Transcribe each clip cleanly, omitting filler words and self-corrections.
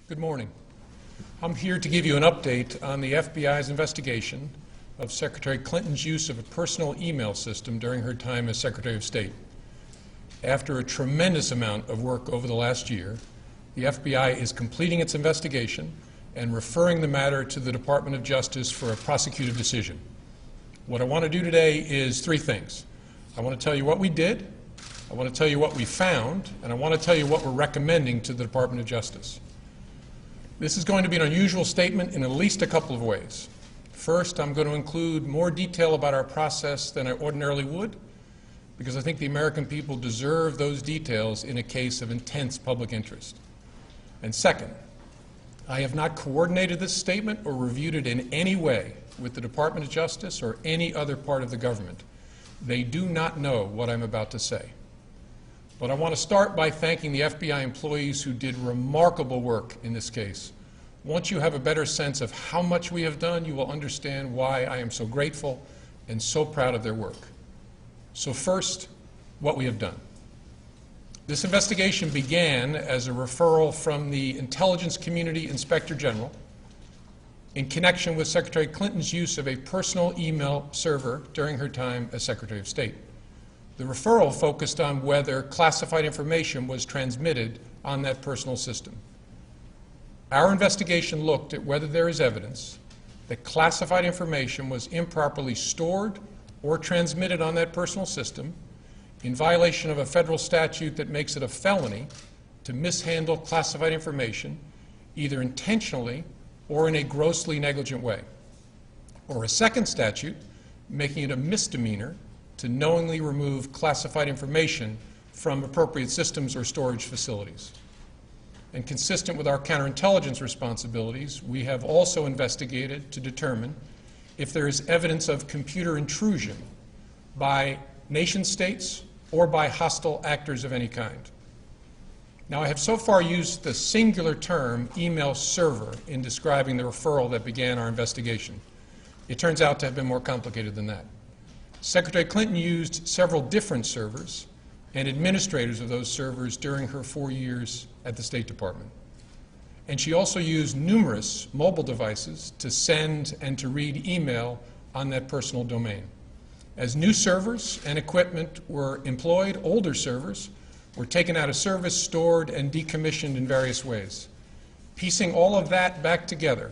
Good morning. I'm here to give you an update on the FBI's investigation of Secretary Clinton's use of a personal email system during her time as Secretary of State. After a tremendous amount of work over the last year, the FBI is completing its investigation and referring the matter to the Department of Justice for a prosecutive decision. What I want to do today is three things. I want to tell you what we did, I want to tell you what we found, and I want to tell you what we're recommending to the Department of Justice. This is going to be an unusual statement in at least a couple of ways. First, I'm going to include more detail about our process than I ordinarily would, because I think the American people deserve those details in a case of intense public interest. And second, I have not coordinated this statement or reviewed it in any way with the Department of Justice or any other part of the government. They do not know what I'm about to say. But I want to start by thanking the FBI employees who did remarkable work in this case. Once you have a better sense of how much we have done, you will understand why I am so grateful and so proud of their work. So first, what we have done. This investigation began as a referral from the Intelligence Community Inspector General in connection with Secretary Clinton's use of a personal email server during her time as Secretary of State. The referral focused on whether classified information was transmitted on that personal system. Our investigation looked at whether there is evidence that classified information was improperly stored or transmitted on that personal system in violation of a federal statute that makes it a felony to mishandle classified information either intentionally or in a grossly negligent way, or a second statute making it a misdemeanor to knowingly remove classified information from appropriate systems or storage facilities. And consistent with our counterintelligence responsibilities, we have also investigated to determine if there is evidence of computer intrusion by nation states or by hostile actors of any kind. Now, I have so far used the singular term email server in describing the referral that began our investigation. It turns out to have been more complicated than that. Secretary Clinton used several different servers and administrators of those servers during her 4 years at the State Department. And she also used numerous mobile devices to send and to read email on that personal domain. As new servers and equipment were employed, older servers were taken out of service, stored, and decommissioned in various ways. Piecing all of that back together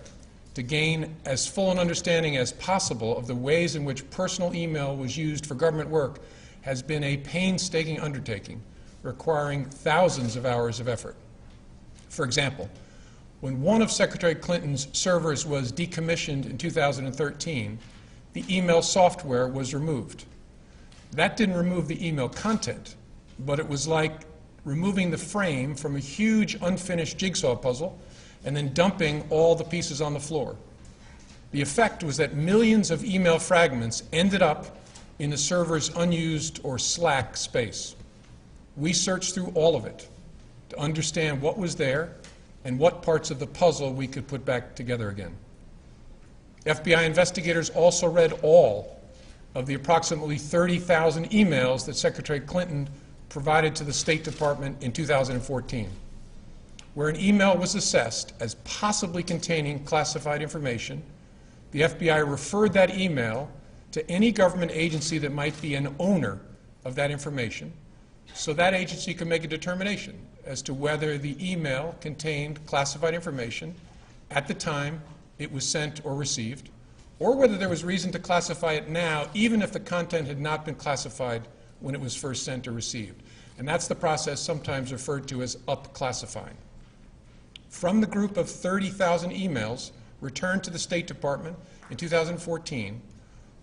to gain as full an understanding as possible of the ways in which personal email was used for government work has been a painstaking undertaking, requiring thousands of hours of effort. For example, when one of Secretary Clinton's servers was decommissioned in 2013, the email software was removed. That didn't remove the email content, but it was like removing the frame from a huge unfinished jigsaw puzzle and then dumping all the pieces on the floor. The effect was that millions of email fragments ended up in the server's unused or slack space. We searched through all of it to understand what was there and what parts of the puzzle we could put back together again. FBI investigators also read all of the approximately 30,000 emails that Secretary Clinton provided to the State Department in 2014. Where an email was assessed as possibly containing classified information, the FBI referred that email to any government agency that might be an owner of that information, so that agency could make a determination as to whether the email contained classified information at the time it was sent or received, or whether there was reason to classify it now, even if the content had not been classified when it was first sent or received. And that's the process sometimes referred to as up-classifying. From the group of 30,000 emails returned to the State Department in 2014,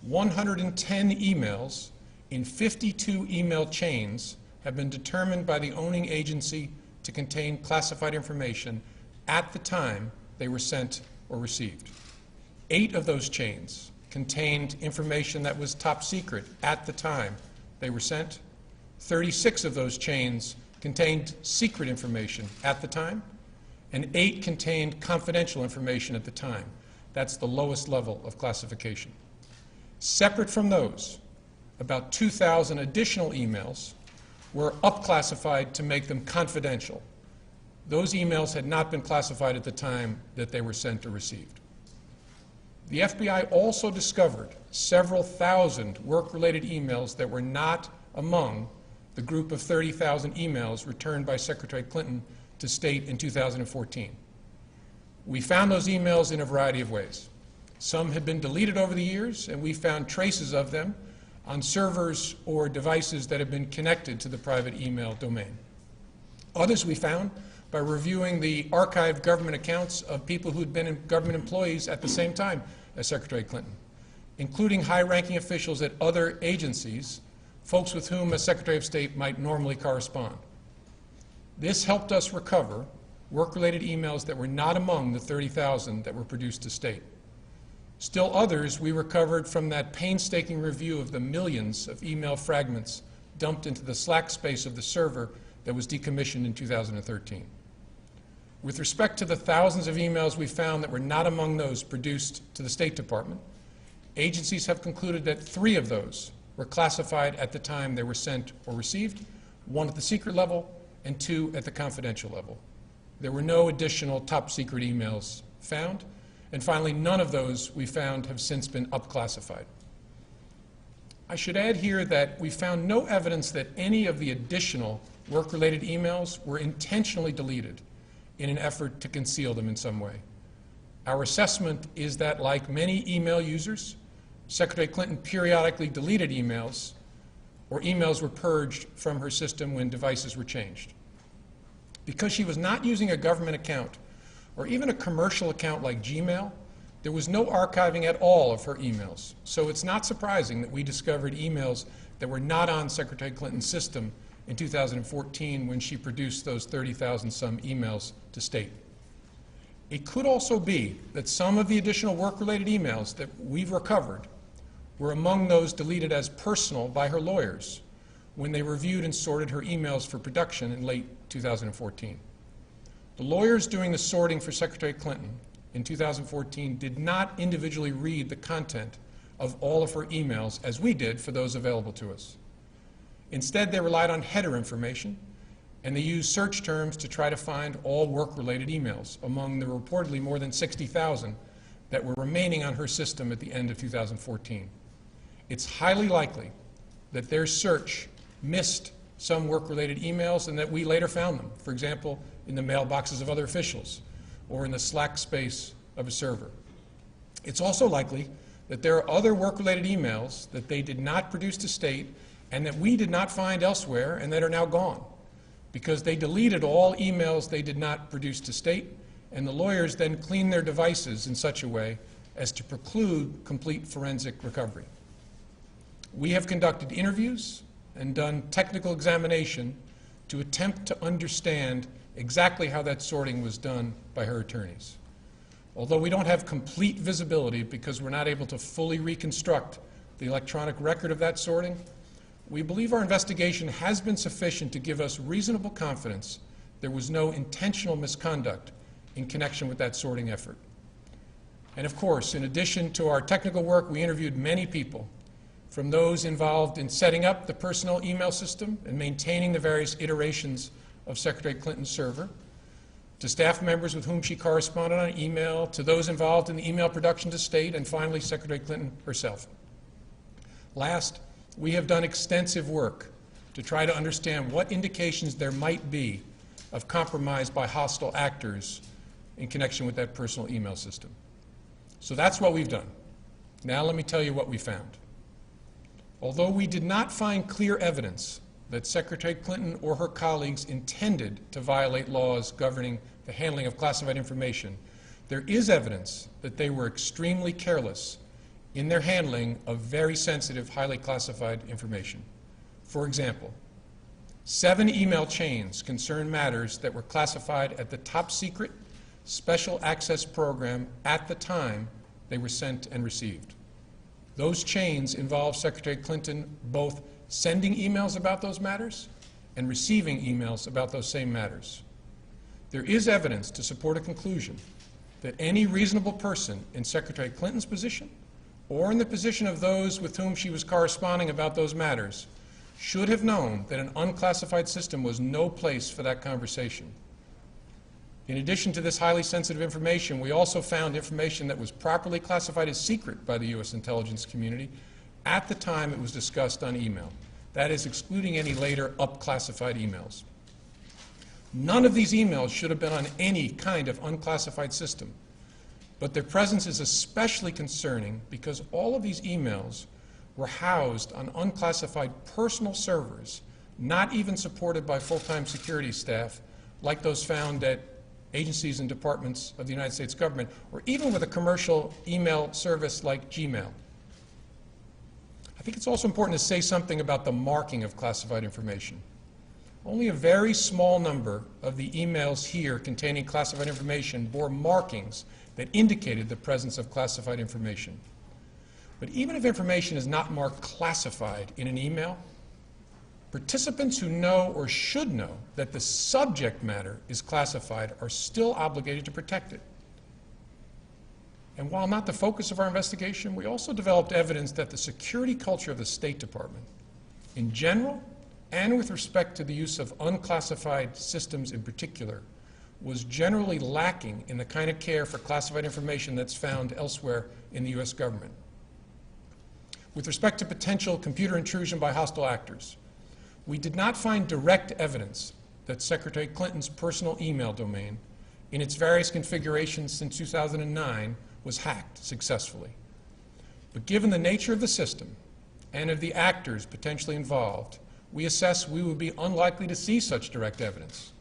110 emails in 52 email chains have been determined by the owning agency to contain classified information at the time they were sent or received. 8 of those chains contained information that was top secret at the time they were sent. 36 of those chains contained secret information at the time, and 8 contained confidential information at the time. That's the lowest level of classification. Separate from those, about 2,000 additional emails were up-classified to make them confidential. those emails had not been classified at the time that they were sent or received. The FBI also discovered several thousand work-related emails that were not among the group of 30,000 emails returned by Secretary Clinton to State in 2014. We found those emails in a variety of ways. Some had been deleted over the years, and we found traces of them on servers or devices that have been connected to the private email domain. Others we found by reviewing the archived government accounts of people who had been government employees at the same time as Secretary Clinton, including high-ranking officials at other agencies, folks with whom a Secretary of State might normally correspond. This helped us recover work-related emails that were not among the 30,000 that were produced to State. Still others we recovered from that painstaking review of the millions of email fragments dumped into the slack space of the server that was decommissioned in 2013. With respect to the thousands of emails we found that were not among those produced to the State Department, agencies have concluded that 3 of those were classified at the time they were sent or received, 1 at the secret level and 2 at the confidential level. There were no additional top secret emails found. And finally, none of those we found have since been upclassified. I should add here that we found no evidence that any of the additional work-related emails were intentionally deleted in an effort to conceal them in some way. Our assessment is that, like many email users, Secretary Clinton periodically deleted emails, or emails were purged from her system when devices were changed. Because she was not using a government account, or even a commercial account like Gmail, there was no archiving at all of her emails. So it's not surprising that we discovered emails that were not on Secretary Clinton's system in 2014 when she produced those 30,000-some emails to State. It could also be that some of the additional work-related emails that we've recovered were among those deleted as personal by her lawyers when they reviewed and sorted her emails for production in late 2014. The lawyers doing the sorting for Secretary Clinton in 2014 did not individually read the content of all of her emails as we did for those available to us. Instead, they relied on header information, and they used search terms to try to find all work-related emails among the reportedly more than 60,000 that were remaining on her system at the end of 2014. It's highly likely that their search missed some work-related emails and that we later found them, for example, in the mailboxes of other officials or in the slack space of a server. It's also likely that there are other work-related emails that they did not produce to State and that we did not find elsewhere and that are now gone because they deleted all emails they did not produce to State, and the lawyers then cleaned their devices in such a way as to preclude complete forensic recovery. We have conducted interviews and done technical examination to attempt to understand exactly how that sorting was done by her attorneys. Although we don't have complete visibility because we're not able to fully reconstruct the electronic record of that sorting, we believe our investigation has been sufficient to give us reasonable confidence there was no intentional misconduct in connection with that sorting effort. And of course, in addition to our technical work, we interviewed many people, from those involved in setting up the personal email system and maintaining the various iterations of Secretary Clinton's server, to staff members with whom she corresponded on email, to those involved in the email production to State, and finally Secretary Clinton herself. Last, we have done extensive work to try to understand what indications there might be of compromise by hostile actors in connection with that personal email system. So that's what we've done. Now let me tell you what we found. Although we did not find clear evidence that Secretary Clinton or her colleagues intended to violate laws governing the handling of classified information, there is evidence that they were extremely careless in their handling of very sensitive, highly classified information. For example, 7 email chains concern matters that were classified at the top secret special access program at the time they were sent and received. Those chains involve Secretary Clinton both sending emails about those matters and receiving emails about those same matters. There is evidence to support a conclusion that any reasonable person in Secretary Clinton's position or in the position of those with whom she was corresponding about those matters should have known that an unclassified system was no place for that conversation. In addition to this highly sensitive information, we also found information that was properly classified as secret by the U.S. intelligence community at the time it was discussed on email. That is, excluding any later up-classified emails. None of these emails should have been on any kind of unclassified system, but their presence is especially concerning because all of these emails were housed on unclassified personal servers, not even supported by full-time security staff like those found at agencies and departments of the United States government, or even with a commercial email service like Gmail. I think it's also important to say something about the marking of classified information. Only a very small number of the emails here containing classified information bore markings that indicated the presence of classified information. But even if information is not marked classified in an email, participants who know or should know that the subject matter is classified are still obligated to protect it. And while not the focus of our investigation, we also developed evidence that the security culture of the State Department, in general, and with respect to the use of unclassified systems in particular, was generally lacking in the kind of care for classified information that's found elsewhere in the U.S. government. With respect to potential computer intrusion by hostile actors, we did not find direct evidence that Secretary Clinton's personal email domain, in its various configurations since 2009, was hacked successfully. But given the nature of the system and of the actors potentially involved, we assess we would be unlikely to see such direct evidence.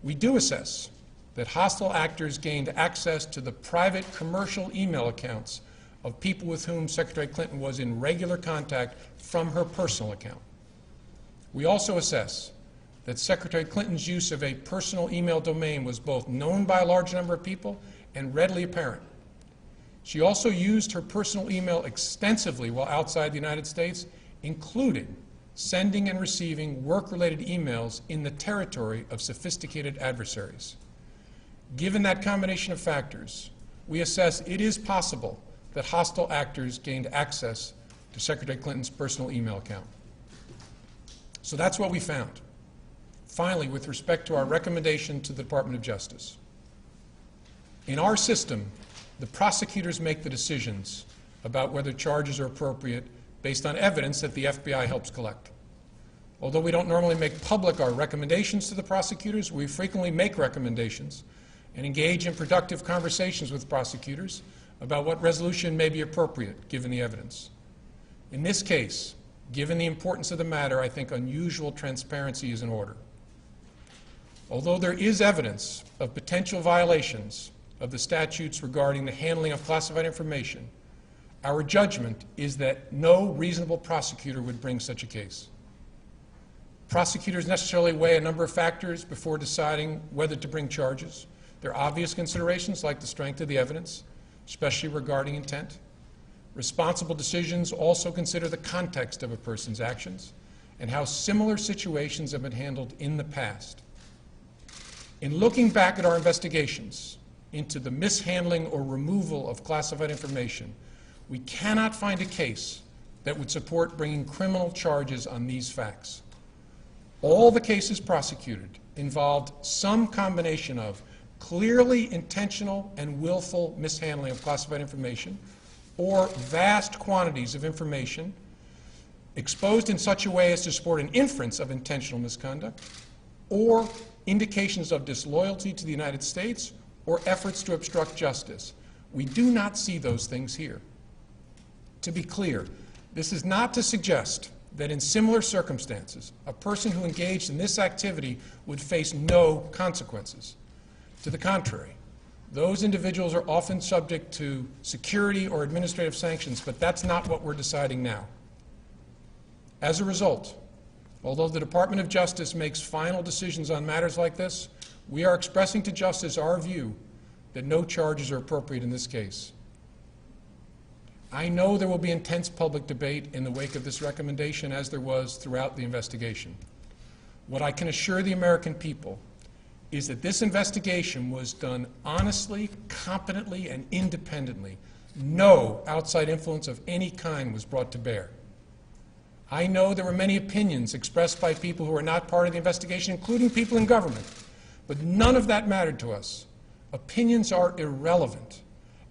We do assess that hostile actors gained access to the private commercial email accounts of people with whom Secretary Clinton was in regular contact from her personal account. We also assess that Secretary Clinton's use of a personal email domain was both known by a large number of people and readily apparent. She also used her personal email extensively while outside the United States, including sending and receiving work-related emails in the territory of sophisticated adversaries. Given that combination of factors, we assess it is possible that hostile actors gained access to Secretary Clinton's personal email account. So that's what we found. Finally, with respect to our recommendation to the Department of Justice. In our system, the prosecutors make the decisions about whether charges are appropriate based on evidence that the FBI helps collect. Although we don't normally make public our recommendations to the prosecutors, we frequently make recommendations and engage in productive conversations with prosecutors about what resolution may be appropriate given the evidence. In this case, given the importance of the matter, I think unusual transparency is in order. Although there is evidence of potential violations of the statutes regarding the handling of classified information, our judgment is that no reasonable prosecutor would bring such a case. Prosecutors necessarily weigh a number of factors before deciding whether to bring charges. There are obvious considerations like the strength of the evidence, especially regarding intent. Responsible decisions also consider the context of a person's actions and how similar situations have been handled in the past. In looking back at our investigations into the mishandling or removal of classified information, we cannot find a case that would support bringing criminal charges on these facts. All the cases prosecuted involved some combination of clearly intentional and willful mishandling of classified information, or vast quantities of information exposed in such a way as to support an inference of intentional misconduct, or indications of disloyalty to the United States, or efforts to obstruct justice. We do not see those things here. To be clear, this is not to suggest that in similar circumstances, a person who engaged in this activity would face no consequences. To the contrary, those individuals are often subject to security or administrative sanctions, but that's not what we're deciding now. As a result, although the Department of Justice makes final decisions on matters like this, we are expressing to Justice our view that no charges are appropriate in this case. I know there will be intense public debate in the wake of this recommendation, as there was throughout the investigation. What I can assure the American people is that this investigation was done honestly, competently, and independently. No outside influence of any kind was brought to bear. I know there were many opinions expressed by people who are not part of the investigation, including people in government, But none of that mattered to us. Opinions are irrelevant.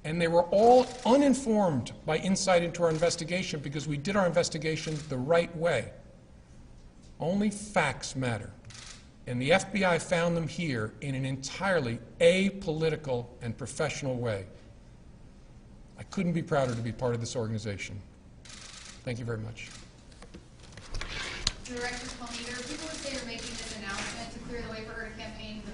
And they were all uninformed by insight into our investigation because we did our investigation the right way. Only facts matter. And the FBI found them here in an entirely apolitical and professional way. I couldn't be prouder to be part of this organization. Thank you very much. Director Comey, there are people who say you're making this announcement to clear the way for her to campaign in the